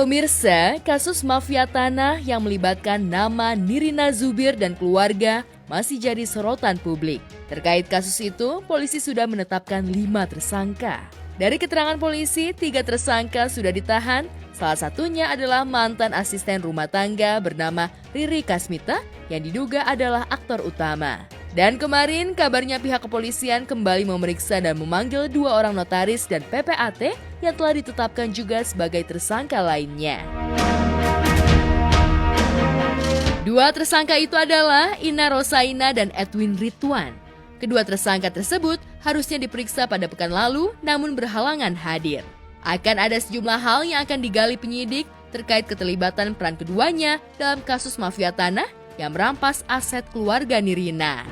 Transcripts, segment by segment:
Pemirsa, kasus mafia tanah yang melibatkan nama Nirina Zubir dan keluarga masih jadi sorotan publik. Terkait kasus itu, polisi sudah menetapkan 5 tersangka. Dari keterangan polisi, 3 tersangka sudah ditahan. Salah satunya adalah mantan asisten rumah tangga bernama Riri Kasmita yang diduga adalah aktor utama. Dan kemarin kabarnya pihak kepolisian kembali memeriksa dan memanggil 2 orang notaris dan PPAT yang telah ditetapkan juga sebagai tersangka lainnya. 2 tersangka itu adalah Ina Rosaina dan Edwin Ridwan. Kedua tersangka tersebut harusnya diperiksa pada pekan lalu namun berhalangan hadir. Akan ada sejumlah hal yang akan digali penyidik terkait keterlibatan peran keduanya dalam kasus mafia tanah yang merampas aset keluarga Nirina.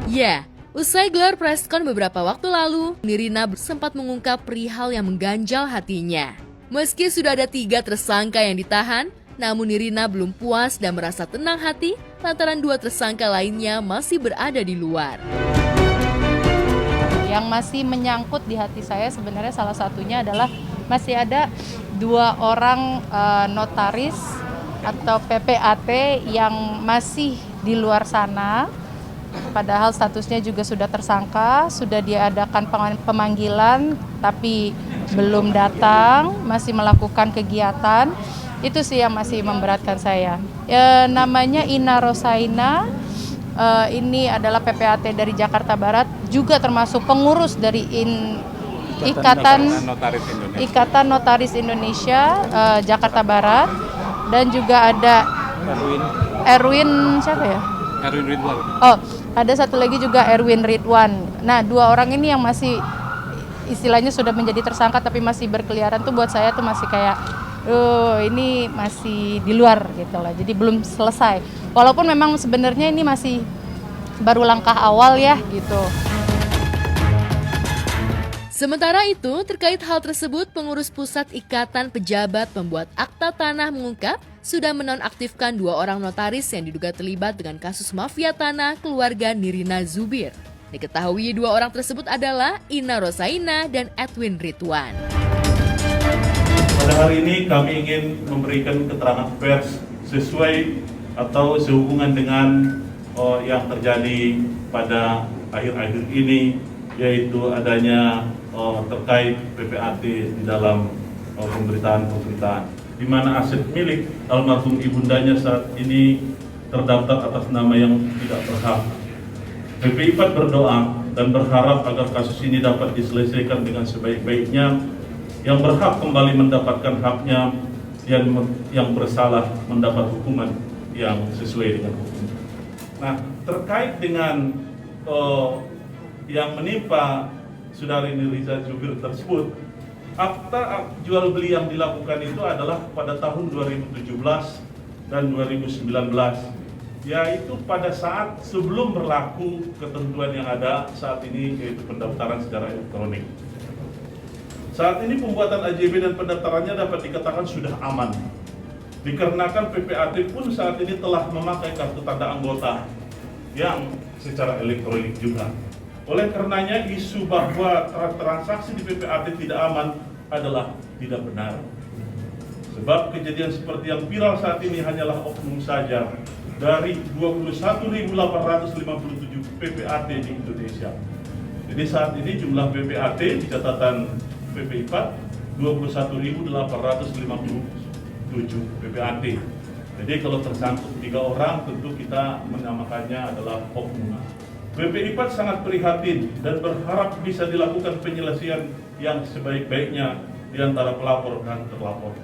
Ya, usai gelar preskon beberapa waktu lalu, Nirina sempat mengungkap perihal yang mengganjal hatinya. Meski sudah ada 3 tersangka yang ditahan, namun Nirina belum puas dan merasa tenang hati lantaran 2 tersangka lainnya masih berada di luar. Yang masih menyangkut di hati saya sebenarnya salah satunya adalah masih ada 2 orang notaris atau PPAT yang masih di luar sana. Padahal statusnya juga sudah tersangka, sudah diadakan pemanggilan tapi belum datang, masih melakukan kegiatan. Itu sih yang masih memberatkan saya. Namanya Ina Rosaina, ini adalah PPAT dari Jakarta Barat, juga termasuk pengurus dari Ikatan Notaris Indonesia Jakarta Barat, dan juga ada Erwin siapa ya? Erwin Ridwan. Oh, ada satu lagi juga Erwin Ridwan. Nah, 2 orang ini yang masih istilahnya sudah menjadi tersangka tapi masih berkeliaran tuh buat saya tuh masih kayak ini masih di luar gitu lah. Jadi belum selesai. Walaupun memang sebenarnya ini masih baru langkah awal ya gitu. Sementara itu, terkait hal tersebut, pengurus pusat Ikatan Pejabat Pembuat Akta Tanah mengungkap sudah menonaktifkan 2 orang notaris yang diduga terlibat dengan kasus mafia tanah keluarga Nirina Zubir. Diketahui 2 orang tersebut adalah Ina Rosaina dan Edwin Ridwan. Pada hari ini kami ingin memberikan keterangan pers sesuai atau sehubungan dengan yang terjadi pada akhir-akhir ini, yaitu adanya terkait PPAT di dalam pemberitaan di mana aset milik almarhum ibundanya saat ini terdaftar atas nama yang tidak berhak. PPIPAT berdoa dan berharap agar kasus ini dapat diselesaikan dengan sebaik-baiknya, yang berhak kembali mendapatkan haknya, yang bersalah mendapat hukuman yang sesuai dengan hukum. Nah, terkait dengan yang menimpa Saudari Nirina Zubir tersebut, akta jual beli yang dilakukan itu adalah pada tahun 2017 dan 2019, yaitu pada saat sebelum berlaku ketentuan yang ada saat ini, yaitu pendaftaran secara elektronik. Saat ini pembuatan AJB dan pendaftarannya dapat dikatakan sudah aman, dikarenakan PPAT pun saat ini telah memakai kartu tanda anggota yang secara elektronik juga. Oleh karenanya isu bahwa transaksi di PPAT tidak aman adalah tidak benar. Sebab kejadian seperti yang viral saat ini hanyalah oknum saja dari 21.857 PPAT di Indonesia. Jadi saat ini jumlah PPAT di catatan PPIPAT 21.857 PPAT. Jadi kalau tersangkut 3 orang tentu kita menamakannya adalah oknum. PPIPAT sangat prihatin dan berharap bisa dilakukan penyelesaian yang sebaik-baiknya di antara pelapor dan terlapor.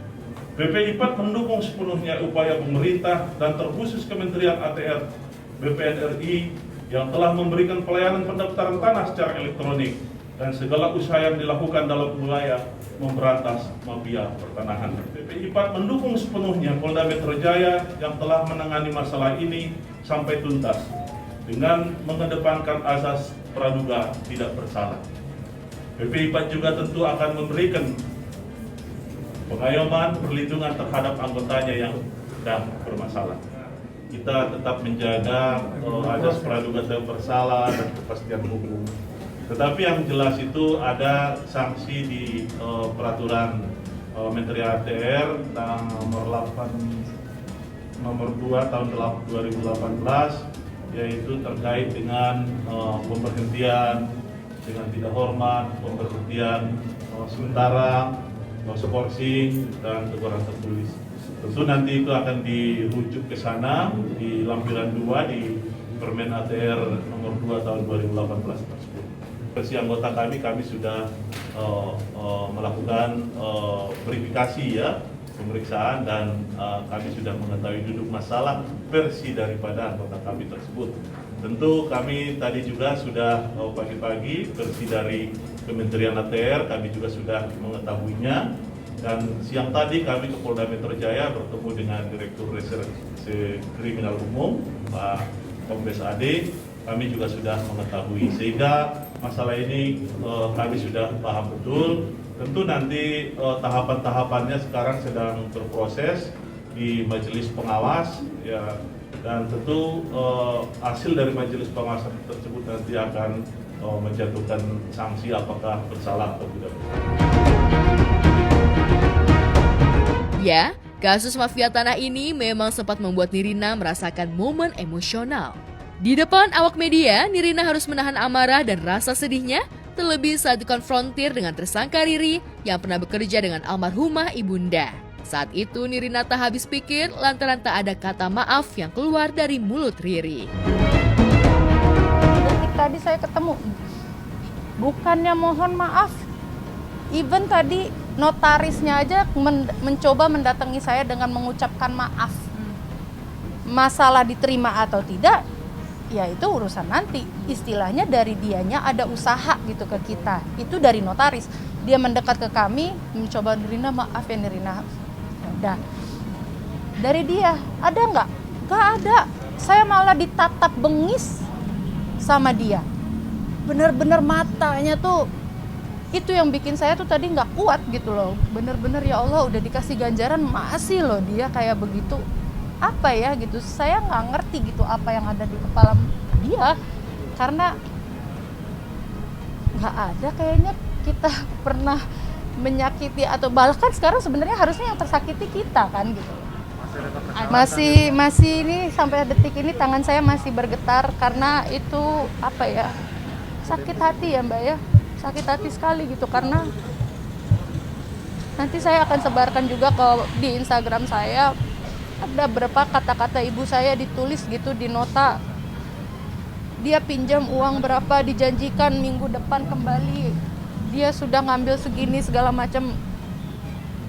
PPIPAT mendukung sepenuhnya upaya pemerintah dan terkhusus Kementerian ATR BPN RI yang telah memberikan pelayanan pendaftaran tanah secara elektronik dan segala usaha yang dilakukan dalam upaya memberantas mafia pertanahan. PPIPAT mendukung sepenuhnya Polda Metro Jaya yang telah menangani masalah ini sampai tuntas dengan mengedepankan asas praduga tidak bersalah. PPIPAT juga tentu akan memberikan pengayoman perlindungan terhadap anggotanya yang sedang bermasalah. Kita tetap menjaga asas praduga tidak bersalah dan kepastian hukum. Tetapi yang jelas itu ada sanksi di peraturan Menteri ATR nomor 2 tahun 2018, yaitu terkait dengan pemberhentian dengan tidak hormat, pemberhentian sementara, skorsing, dan teguran tertulis. Tentu nanti itu akan dirujuk ke sana di lampiran 2 di Permen ATR nomor 2 tahun 2018 tersebut. Versi anggota kami sudah melakukan verifikasi ya, pemeriksaan, dan kami sudah mengetahui duduk masalah versi daripada anggota kami tersebut. Tentu kami tadi juga sudah pagi-pagi versi dari Kementerian ATR kami juga sudah mengetahuinya, dan siang tadi kami ke Polda Metro Jaya bertemu dengan Direktur Reserse Kriminal Umum Pak Kombes Ade. Kami juga sudah mengetahui, sehingga masalah ini kami sudah paham betul. Tentu nanti tahapan-tahapannya sekarang sedang berproses di majelis pengawas ya, dan tentu hasil dari majelis pengawas tersebut nanti akan menjatuhkan sanksi apakah bersalah atau tidak bersalah. Ya, kasus mafia tanah ini memang sempat membuat Nirina merasakan momen emosional. Di depan awak media, Nirina harus menahan amarah dan rasa sedihnya, terlebih saat dikonfrontir dengan tersangka Riri yang pernah bekerja dengan almarhumah ibunda. Saat itu Nirina tak habis pikir lantaran tak ada kata maaf yang keluar dari mulut Riri. Detik tadi saya ketemu, bukannya mohon maaf, even tadi notarisnya aja mencoba mendatangi saya dengan mengucapkan maaf. Masalah diterima atau tidak, ya itu urusan nanti. Istilahnya dari dianya ada usaha gitu ke kita, itu dari notaris. Dia mendekat ke kami, mencoba, Nirina maaf ya Nirina. Udah. Dari dia, ada nggak? Nggak ada. Saya malah ditatap bengis sama dia. Bener-bener matanya tuh, itu yang bikin saya tuh tadi nggak kuat gitu loh. Bener-bener ya Allah, udah dikasih ganjaran masih loh dia kayak begitu. Apa ya gitu, saya nggak ngerti gitu apa yang ada di kepala dia, karena nggak ada kayaknya kita pernah menyakiti, atau bahkan sekarang sebenarnya harusnya yang tersakiti kita kan gitu. Masih ini sampai detik ini tangan saya masih bergetar karena itu apa ya, sakit hati ya Mbak ya, sakit hati sekali gitu, karena nanti saya akan sebarkan juga di Instagram saya. Ada berapa kata-kata ibu saya ditulis gitu di nota. Dia pinjam uang berapa, dijanjikan minggu depan kembali. Dia sudah ngambil segini segala macam.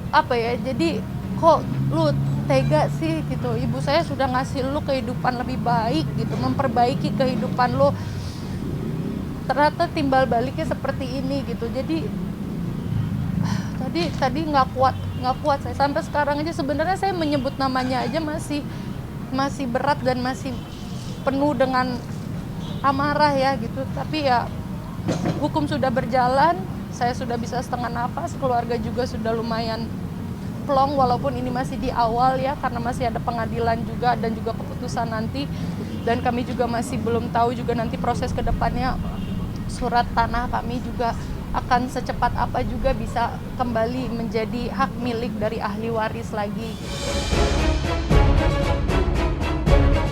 Apa ya? Jadi kok lu tega sih gitu. Ibu saya sudah ngasih lu kehidupan lebih baik gitu, memperbaiki kehidupan lu. Ternyata timbal baliknya seperti ini gitu. Jadi tadi nggak kuat saya, sampai sekarang aja sebenarnya saya menyebut namanya aja masih berat dan masih penuh dengan amarah ya gitu. Tapi ya hukum sudah berjalan, saya sudah bisa setengah nafas, keluarga juga sudah lumayan plong walaupun ini masih di awal ya, karena masih ada pengadilan juga dan juga keputusan nanti, dan kami juga masih belum tahu juga nanti proses kedepannya. Surat tanah kami juga akan secepat apa juga bisa kembali menjadi hak milik dari ahli waris lagi.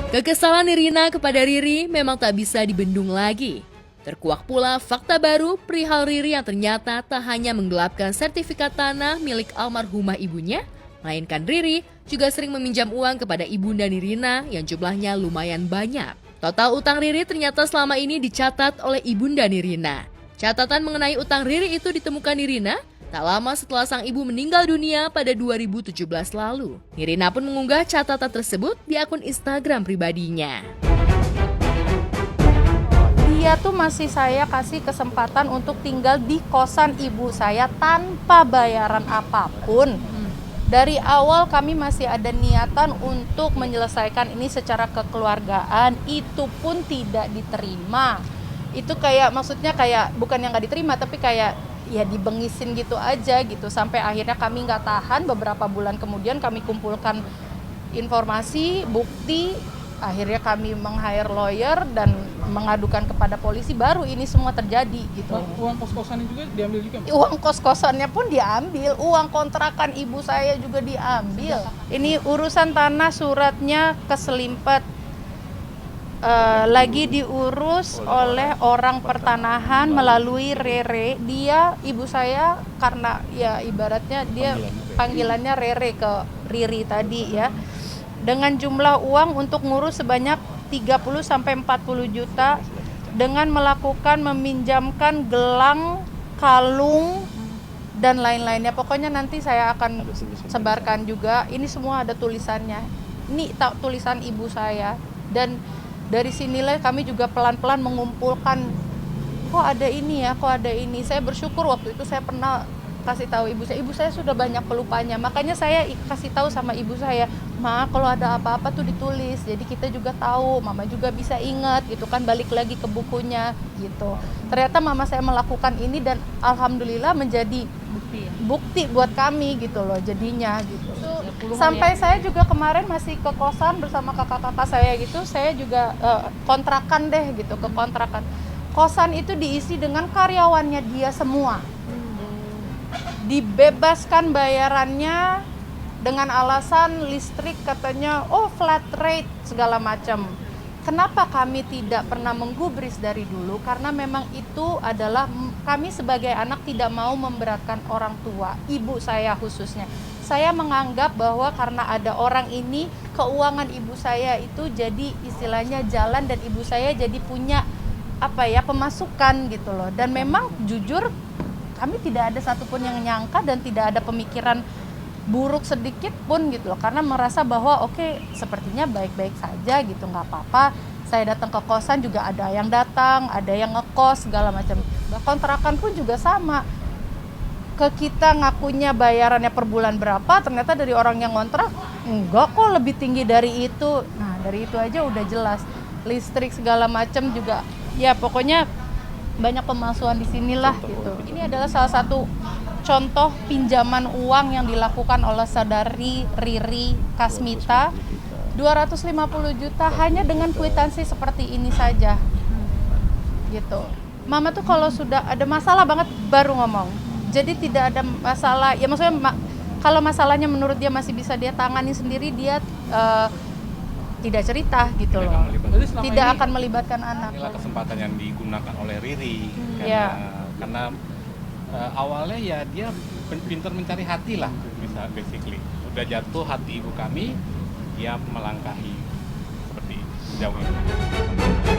Kekesalan Nirina kepada Riri memang tak bisa dibendung lagi. Terkuak pula fakta baru perihal Riri yang ternyata tak hanya menggelapkan sertifikat tanah milik almarhumah ibunya, melainkan Riri juga sering meminjam uang kepada ibunda Nirina yang jumlahnya lumayan banyak. Total utang Riri ternyata selama ini dicatat oleh ibunda Nirina. Catatan mengenai utang Riri itu ditemukan Nirina tak lama setelah sang ibu meninggal dunia pada 2017 lalu. Nirina pun mengunggah catatan tersebut di akun Instagram pribadinya. Dia tuh masih saya kasih kesempatan untuk tinggal di kosan ibu saya tanpa bayaran apapun. Dari awal kami masih ada niatan untuk menyelesaikan ini secara kekeluargaan, itu pun tidak diterima. Itu kayak maksudnya kayak bukan yang nggak diterima, tapi kayak ya dibengisin gitu aja gitu, sampai akhirnya kami nggak tahan. Beberapa bulan kemudian kami kumpulkan informasi, bukti, akhirnya kami meng-hire lawyer dan mengadukan kepada polisi, baru ini semua terjadi gitu. Uang kos-kosannya juga diambil juga, Mbak? Uang kos-kosannya pun diambil, uang kontrakan ibu saya juga diambil. Ini urusan tanah suratnya keselimpet, lagi diurus oleh orang pertanahan melalui Rere. Dia, ibu saya, karena ya ibaratnya dia panggilannya Rere ke Riri tadi ya, dengan jumlah uang untuk ngurus sebanyak 30-40 juta dengan melakukan meminjamkan gelang, kalung, dan lain-lainnya. Pokoknya nanti saya akan sebarkan juga. Ini semua ada tulisannya. Ini tulisan ibu saya. Dan dari sinilah kami juga pelan-pelan mengumpulkan, kok ada ini ya, kok ada ini. Saya bersyukur waktu itu saya pernah kasih tahu ibu saya sudah banyak pelupanya, makanya saya kasih tahu sama ibu saya, Ma, kalau ada apa-apa tuh ditulis, jadi kita juga tahu, mama juga bisa ingat gitu kan, balik lagi ke bukunya gitu. Ternyata mama saya melakukan ini dan alhamdulillah menjadi bukti buat kami gitu loh jadinya gitu. Sampai saya juga kemarin masih ke kosan bersama kakak-kakak saya gitu, saya juga kontrakan deh gitu, ke kontrakan. Kosan itu diisi dengan karyawannya dia semua. Dibebaskan bayarannya dengan alasan listrik katanya flat rate segala macam. Kenapa kami tidak pernah menggubris dari dulu? Karena memang itu adalah kami sebagai anak tidak mau memberatkan orang tua, ibu saya khususnya. Saya menganggap bahwa karena ada orang ini, keuangan ibu saya itu jadi istilahnya jalan dan ibu saya jadi punya pemasukan gitu loh. Dan memang jujur kami tidak ada satupun yang nyangka dan tidak ada pemikiran buruk sedikit pun gitu loh, karena merasa bahwa oke, sepertinya baik-baik saja gitu, nggak apa-apa. Saya datang ke kosan juga ada yang datang, ada yang ngekos segala macam. Kontrakan pun juga sama, ke kita ngakunya bayarannya per bulan berapa, ternyata dari orang yang ngontrak enggak kok, lebih tinggi dari itu. Nah dari itu aja udah jelas, listrik segala macam juga ya, pokoknya banyak pemalsuan di sinilah gitu. Ini adalah salah satu contoh pinjaman uang yang dilakukan oleh saudari Riri Kasmita, 250 juta hanya dengan kwitansi seperti ini saja gitu. Mama tuh kalau sudah ada masalah banget baru ngomong, jadi tidak ada masalah ya, maksudnya kalau masalahnya menurut dia masih bisa dia tangani sendiri, dia tidak cerita gitu loh, tidak akan melibatkan anak. Inilah kesempatan yang digunakan oleh Riri karena awalnya ya dia pintar mencari hati lah, bisa basically udah jatuh hati ibu kami, dia melangkahi seperti jauh ini.